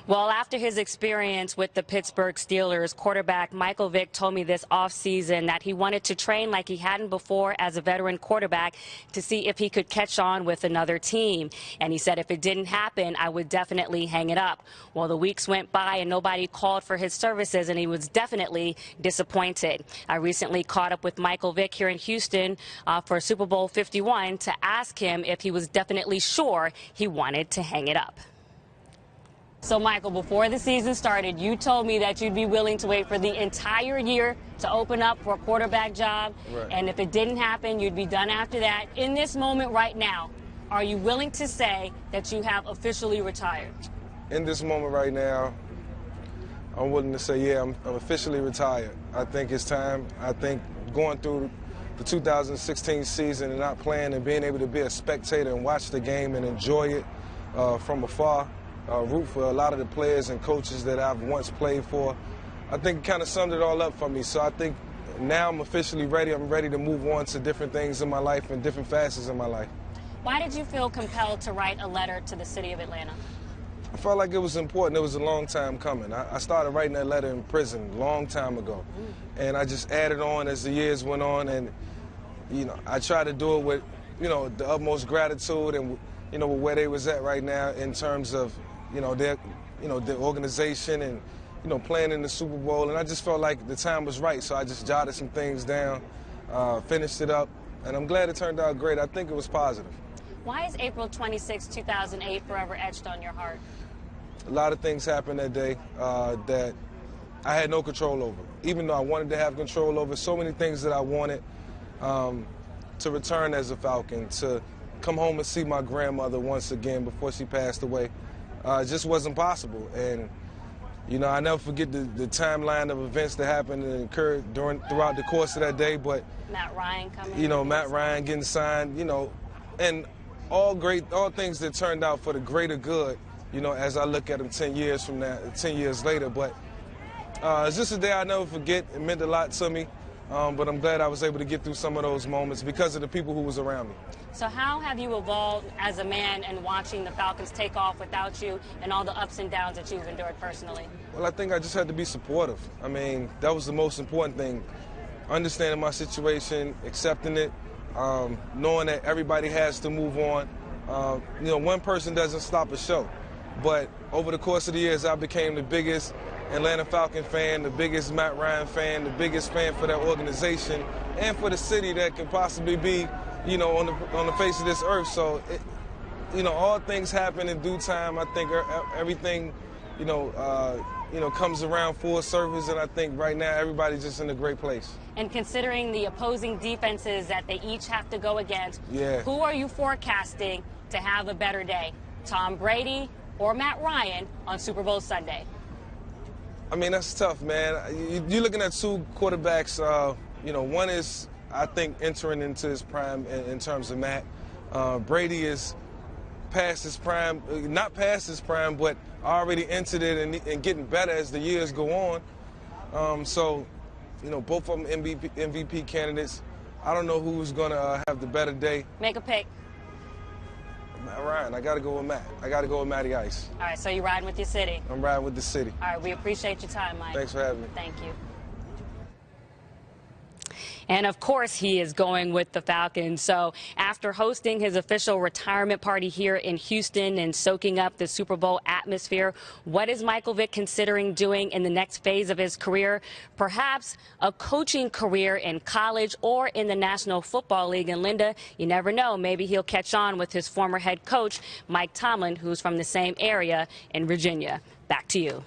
Well, after his experience with the Pittsburgh Steelers, quarterback Michael Vick told me this offseason that he wanted to train like he hadn't before as a veteran quarterback to see if he could catch on with another team. And he said if it didn't happen, I would definitely hang it up. Well, the weeks went by and nobody called for his services, and he was definitely disappointed. I recently caught up with Michael Vick here in Houston for Super Bowl 51 to ask him if he was definitely sure he wanted to hang it up. So, Michael, before the season started, you told me that you'd be willing to wait for the entire year to open up for a quarterback job. Right. And if it didn't happen, you'd be done after that. In this moment right now, are you willing to say that you have officially retired? In this moment right now, I'm willing to say, yeah, I'm officially retired. I think it's time. I think going through the 2016 season and not playing and being able to be a spectator and watch the game and enjoy it from afar, root for a lot of the players and coaches that I've once played for. I think it kind of summed it all up for me. So I think now I'm officially ready. I'm ready to move on to different things in my life and different facets in my life. Why did you feel compelled to write a letter to the city of Atlanta? I felt like it was important. It was a long time coming. I started writing that letter in prison a long time ago. And I just added on as the years went on. And, you know, I tried to do it with, you know, the utmost gratitude and, you know, where they was at right now in terms of, their organization and, playing in the Super Bowl. And I just felt like the time was right. So I just jotted some things down, finished it up. And I'm glad it turned out great. I think it was positive. Why is April 26, 2008 forever etched on your heart? A lot of things happened that day that I had no control over. Even though I wanted to have control over so many things that I wanted to return as a Falcon, to come home and see my grandmother once again before she passed away, it just wasn't possible. And, I never forget the timeline of events that happened and occurred throughout the course of that day. But Matt Ryan coming. Matt Ryan getting signed, and all things that turned out for the greater good, as I look at them 10 years from now, 10 years later. But it's just a day I'll never forget. It meant a lot to me, but I'm glad I was able to get through some of those moments because of the people who was around me. So how have you evolved as a man and watching the Falcons take off without you and all the ups and downs that you've endured personally? Well, I think I just had to be supportive. I mean, that was the most important thing. Understanding my situation, accepting it, knowing that everybody has to move on. One person doesn't stop a show. But over the course of the years, I became the biggest Atlanta Falcon fan, the biggest Matt Ryan fan, the biggest fan for that organization and for the city that can possibly be, on the face of this earth. So, all things happen in due time. I think everything, comes around full surface, and I think right now everybody's just in a great place. And considering the opposing defenses that they each have to go against, yeah, who are you forecasting to have a better day, Tom Brady or Matt Ryan on Super Bowl Sunday? I mean, that's tough, man. You're looking at two quarterbacks. One is, I think, entering into his prime in terms of Matt. Brady is past his prime, not past his prime, but already entered it and getting better as the years go on. So, both of them MVP candidates. I don't know who's going to have the better day. Make a pick. Matt Ryan. I got to go with Matt. I got to go with Matty Ice. All right, so you're riding with your city? I'm riding with the city. All right, we appreciate your time, Mike. Thanks for having me. Thank you. And, of course, he is going with the Falcons. So after hosting his official retirement party here in Houston and soaking up the Super Bowl atmosphere, what is Michael Vick considering doing in the next phase of his career? Perhaps a coaching career in college or in the National Football League. And, Linda, you never know. Maybe he'll catch on with his former head coach, Mike Tomlin, who's from the same area in Virginia. Back to you.